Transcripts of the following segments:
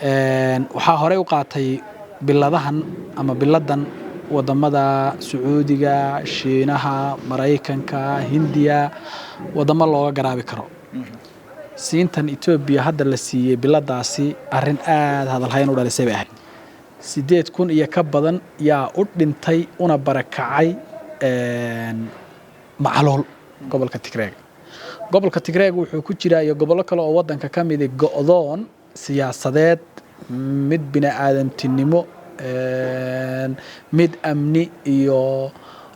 waxaa horey u qaatay biladahan ama biladan wadamada Sacuudiga, Shiinaha, Mareykanka, Hindiya wadamo looga garaabi karo. siintan Ethiopia hadda la siiyay biladaasi arrin aad hadalhayn u dhalisay bay ahayd 8,000 iyo ka badan yaa u dhintay una barakacay macluul gobolka Tigreeg. gobolka Tigreeg wuxuu ku jiraa iyo gobollo kale oo wadanka ka mid ah go'doon siyaasadeed mid bini'aadamtinimo mid amni iyo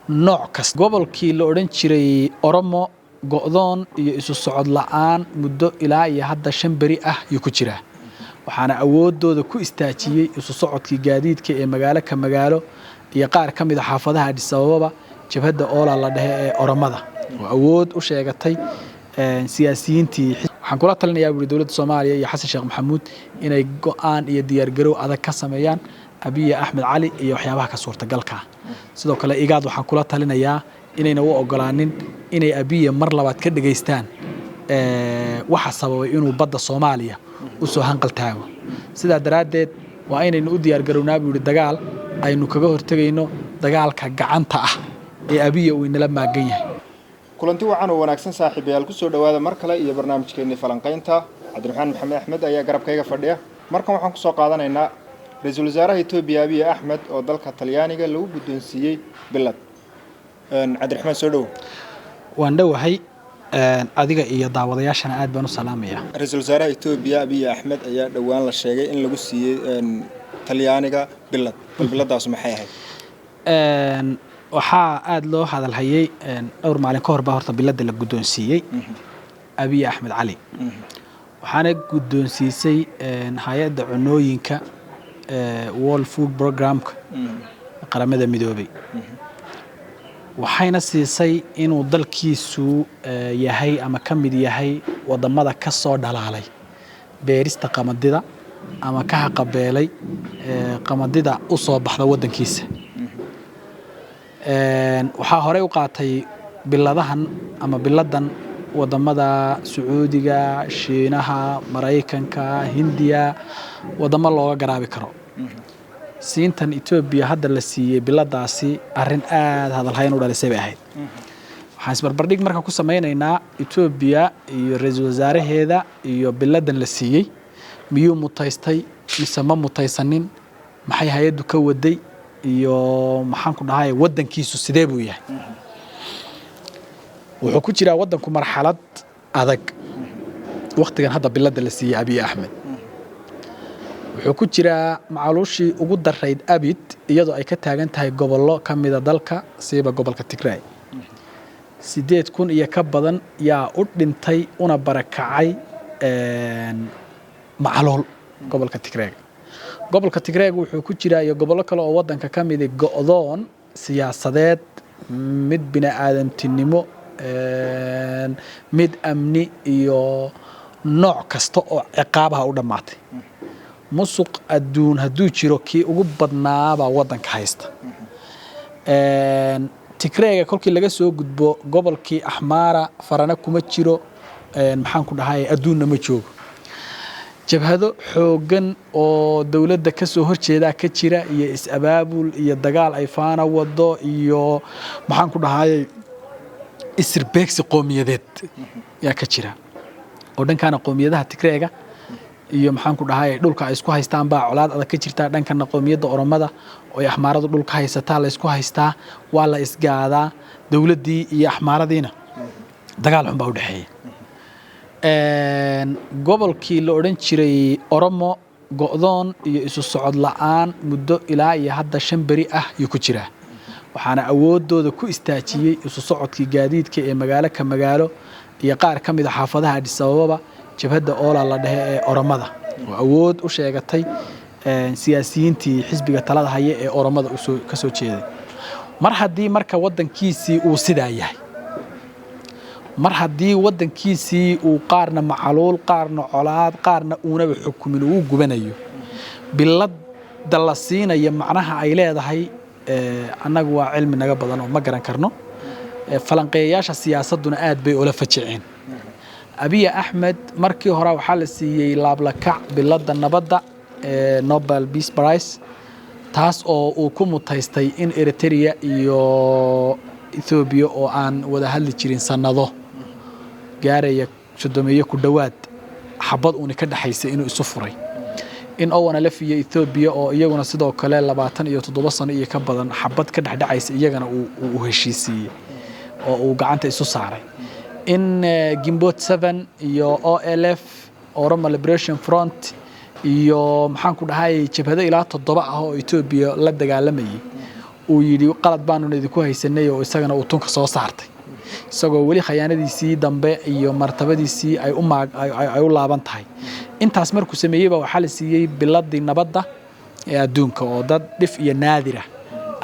nooc kasta. gobolkii la oran jiray Oromo go'doon iyo isu socod la'aan muddo ilaa iyo hadda 5 bari ah yu ku jiraa. waxaana awoodooda ku istaajiyay isu socodkii gaadiidka ee magaalo ka magaalo iyo qaar ka mid ah xaafadaha Addis Ababa jabhadda Oola la dhahay ee Oromada oo awood u sheegatay siyaasiyiintii. waxaan kula talinayaa dowladda Soomaaliya iyo Xasan Sheekh Maxamuud inay go'aan iyo diyaar garow adag ka sameeyaan Abiy Ahmed Cali iyo waxyaabaha ka suurtagalka ah. sidoo kale igaad waxaan kula talinayaa inayna u ogolaanin inay Abiy mar labaad ka dhageystaan waxa sababay inuu badda Soomaaliya u soo hanqal taago. sidaa daraadeed waa inaynu u diyaar garownaa dagaal aynu kaga hortagayno dagaalka gacanta ah ee Abiy uu inala maagan yahay. kulanti wacan oo wanaagsan saaxiibayaal ku soo dhawaada mar kale iyo barnaamijkeena falanqaynta. Cabdiraxmaan Maxamed Axmed ayaa garabkayga fadhiya. markan waxaan ku soo qaadanaynaa Ra'iisul Wasaaraha Itoobiya Abiy Ahmed oo dalka Talyaaniga lagu guddoonsiiyay bilad. Cabdiraxmaan soo dhaw. waan dhawahay adiga iyo daawadayaashana aad baan u salaamayaa. Ra'iisul Wasaaraha Itoobiya Abiy Ahmed ayaa dhawaan la sheegay in lagu siiyay Talyaaniga bilad. biladaas maxay ahayd? waxaa aad loo hadalhayay dhowr maalin ka hor baa horta bilada la guddoonsiiyay Abiy Ahmed Cali. waxaana guddoonsiisay hay'adda cunooyinka World Food Programka qaramada midoobay. waxayna siisay inuu dalkiisu yahay ama ka mid yahay wadamada ka soo dhalaalay beerista qamadida ama ka haqabeelay qamadida u soo baxda wadankiisa. waxaa horey u qaatay biladahan ama biladan wadamada Sacuudiga, Shiinaha, Mareykanka, Hindiya wadamo looga garaabi karo. siintan Ethiopia hadda la siiyay biladaasi arrin aad hadalhayn u dhalisay bay ahayd. waxaan isbarbardhig marka ku sameynaynaa Ethiopia iyo ra'iisul wasaaraheeda iyo biladan la siiyay miyuu mutaystay mise ma mutaysanin, maxay hay'addu ka waday iyo maxaan ku dhahay wadankiisu sidee buu yahay. wuxuu ku jiraa wadanku marxalad adag waqtigan hadda bilada la siiyay Abiy Ahmed. wuxuu ku jiraa macluushii ugu darayd abid iyadoo ay ka taagan tahay gobollo ka mid ah dalka siiba gobolka Tigray. 8,000 iyo ka badan yaa u dhintay una barakacay macluul gobolka Tigray. gobolka Tigray wuxuu ku jiraa iyo gobollo kale oo wadanka ka mid ah go'doon siyaasadeed mid bini'aadamtinimo mid amni iyo nooc kasta oo ciqaabaha u dhamaatay. musuq adduun hadduu jiro kii ugu badnaaba wadanka haysta. Tigray kolkii laga soo gudbo gobolkii Axmaara farana kuma jiro maxaan ku dhahay adduunna ma joogo. jabhado xoogan oo dawladda ka soo horjeeda ka jira iyo is-abaabul iyo dagaal ay faana wado iyo maxaan ku dhahay isirbeegsi qowmiyadeed yaa ka jira oo dhankana qowmiyadaha Tigrayga iyo maxaan ku dhahay dhulka ay isku haystaan baa colaad adag ka jirta dhankana qowmiyadda Oromada oo ay Axmaaradu dhulka haysataa la isku haystaa waa la isgaadaa dawladdii iyo Axmaaradiina dagaal xun baa u dhaxeeyay. gobolkii la oran jiray Oromo go'doon iyo isu socod la'aan muddo ilaa iyo hadda 5 bari ah yu ku jiraa. waxaana awoodooda ku istaajiyay isu socodkii gaadiidka ee magaalo ka magaalo iyo qaar ka mid ah xaafadaha Addis Ababa jabhadda Oola la dhahay ee Oromada oo awood u sheegatay siyaasiyiintii xisbiga talada haya ee Oromada ka soo jeeday. mar haddii marka wadankiisii uu sidaa yahay, mar haddii wadankiisii uu qaarna macluul qaarna colaad qaarna uunaba xukumin uu gubanayo, bilada la siinayo macnaha ay leedahay annagu waa cilmi naga badan oo ma garan karno. falanqeeyaasha siyaasaduna aad bay ula fajiceen. Abiy Ahmed markii hore waxaa la siiyay laablakac bilada nabadda Nobel Peace Prize taas oo uu ku mutaystay in Eritrea iyo Ethiopia oo aan wada hadli jirin sanado gaaraya sodomeeyo ku dhawaad xabad uun ka dhaxaysay inuu isu furay in ONLF iyo Ethiopia oo iyaguna sidoo kale 27 sano iyo ka badan xabad ka dhaxdhacaysa iyagana uu heshiisiyay oo uu gacanta isu saaray in Gimbot 7 iyo OLF Oromo Liberation Front iyo maxaan ku dhahay jabhada ilaa 7 ah oo Ethiopia la dagaalamayay uu yiri qalad baanu idinku haysanay oo isagana uu tunka soo saartay isagoo wali khiyaanadiisii dambe iyo martabadiisii ay u laaban tahay intaas markuu sameeyay waxa la siiyay biladii nabadda ee adduunka oo dad dhif iyo naadir ah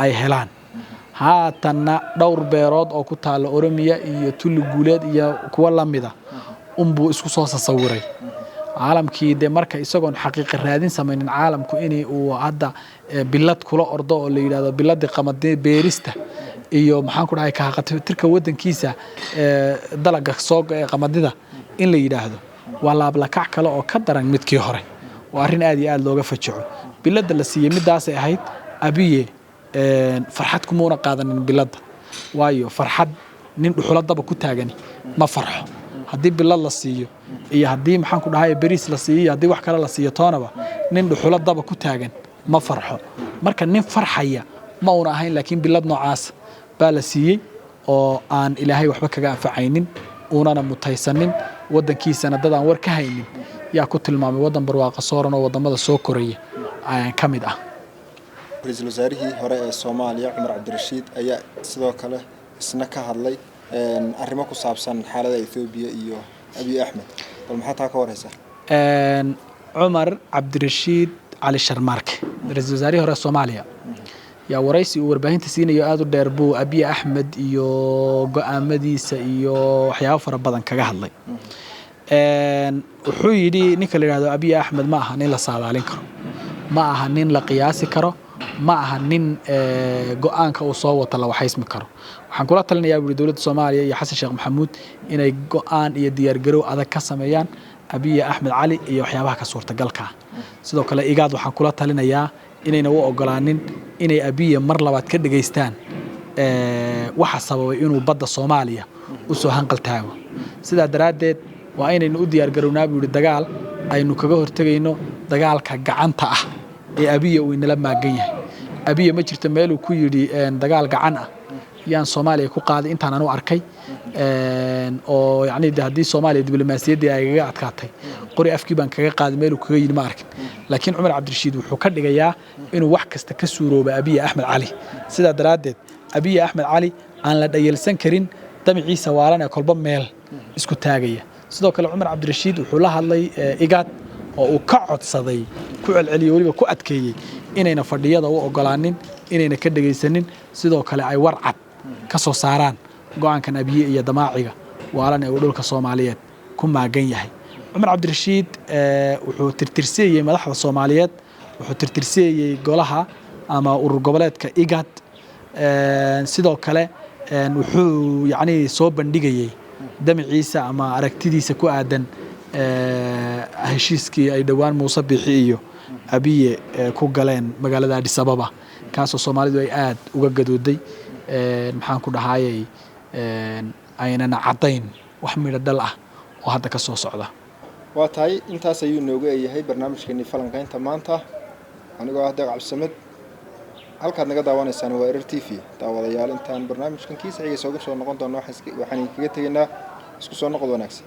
ay helaan haatana dhowr beerood oo ku taal Oromiya iyo Tulu Guuleed iyo kuwa lamida buu isku soo sawiray caalamkii de marka isagoon xaqiiqo raadin sameeynin caalamku inay uu hadda bilad kula ordo oo la yiraahdo bilad qamadee beerista iyo maxaan ku dhahay ka tirka wadankiisa dalaga soo qamadida in la yiraahdo waa laab la kac kale oo ka daran midkii hore waa arin aad iyo aad looga fajaco bilada la siiyay midaas ay ahayd abiye farxad kuma qaadanin bilada waayo farxad nin dhuxuladaba ku taagani ma farxo haddii bilad la siiyo iyo haddii maxaan ku dhahay bariis la siiyo haddii wax kale la siiyo toonaba nin dhuxuladaba ku taagan ma farxo marka nin farxaya ma uu ahayn laakiin bilad noocaas baa la siiyay oo aan ilaahay waxba kaga anfacaynin uunana mutaysanin wadankiisana dad aan war ka haynin yaa ku tilmaamay wadan barwaaqo sooran oo wadamada soo koraya ayaan ka mid ah ra'iisul wasaarihii hore ee Soomaaliya Cumar Cabdirashiid ayaa sidoo kale isna ka hadlay arrimo ku saabsan xaaladda Ethiopia iyo Abiy Ahmed bal maxaa taa ka waraysaa Cumar Cabdirashiid Ali Sharmarke ra'iisul wasaarihii hore Soomaaliya yaa waraysi uu warbaahinta siinayo aad u dheer buu Abiy Ahmed iyo go'aamadiisa iyo waxyaabo fara badan kaga hadlay wuxuu yiri ninka la yiraahdo Abiy Ahmed ma aha nin la saadaalin karo ma aha nin la qiyaasi karo ma aha nin go'aanka uu soo wata la waxaysmi karo waxaan kula talinayaa dawladda Soomaaliya iyo Xasan Sheekh Maxamuud inay go'aan iyo diyaar garow adag ka sameeyaan Abiy Ahmed Ali iyo waxyaabaha ka suurtagalka sidoo kale igaad waxaan kula talinayaa inayna u ogolaanin inay Abiy mar labaad ka dhageystaan waxa sababay inuu badda Soomaaliya u soo hanqal taago sida daraadeed waa inaynu u diyaar garownaa buu dagaal aynu kaga hortagayno dagaalka gacanta ah ee Abiy uu inala maagan yahay Abiy ma jirto meel uu ku yiri dagaal gacan ah yaan Soomaaliya ku qaaday intaan aanu arkay oo yaani hadii Soomaaliya diblomaasiyadda ay kaga adkaatay qori afkii baan kaga qaaday meel uu kaga yiri ma arkin laakiin Cumar Cabdirashiid wuxuu ka dhigayaa inuu wax kasta ka suurooba Abiy Ahmed Ali sida daraadeed Abiy Ahmed Ali aan la dhayalsan karin damiciisa waalan ee kolba meel isku taagaya sidoo kale Cumar Cabdirashiid wuxuu la hadlay igaad oo uu ka codsaday ku celceliyo waliba ku adkeeyay inayna fadhiyada u ogolaanin inayna ka dhageysanin sidoo kale ay warcad ka soo saaraan go'aankan Abiy iyo damaaciga waalan ee dhulka Soomaaliyeed ku maagan yahay Cumar Cabdirashiid wuxuu tirtirsiyay madaxda Soomaaliyeed wuxuu tirtirsiyay golaha ama urur goboleedka igaad sidoo kale wuxuu yaani soo bandhigayay damiciisa ama aragtidiisa ku aadan heshiiskii ay dhawaan Muuse Bixi iyo Abiy ku galeen magaalada Addis Ababa kaasoo Soomaalidu ay aad uga gadooday maxaan ku dhahayay ayna cadayn wax midho dhal ah oo hadda ka soo socda waa tahay intaas ayuu noogu eeyahay barnaamijkeeni falanqaynta maanta anigoo ah Deeq Cabdisamed halkaad naga daawanaysaan waa RTV daawadayaal intaan barnaamijkan kiisa xiga soo noqon doono waxaan kaga tageynaa isku soo noqod wanaagsan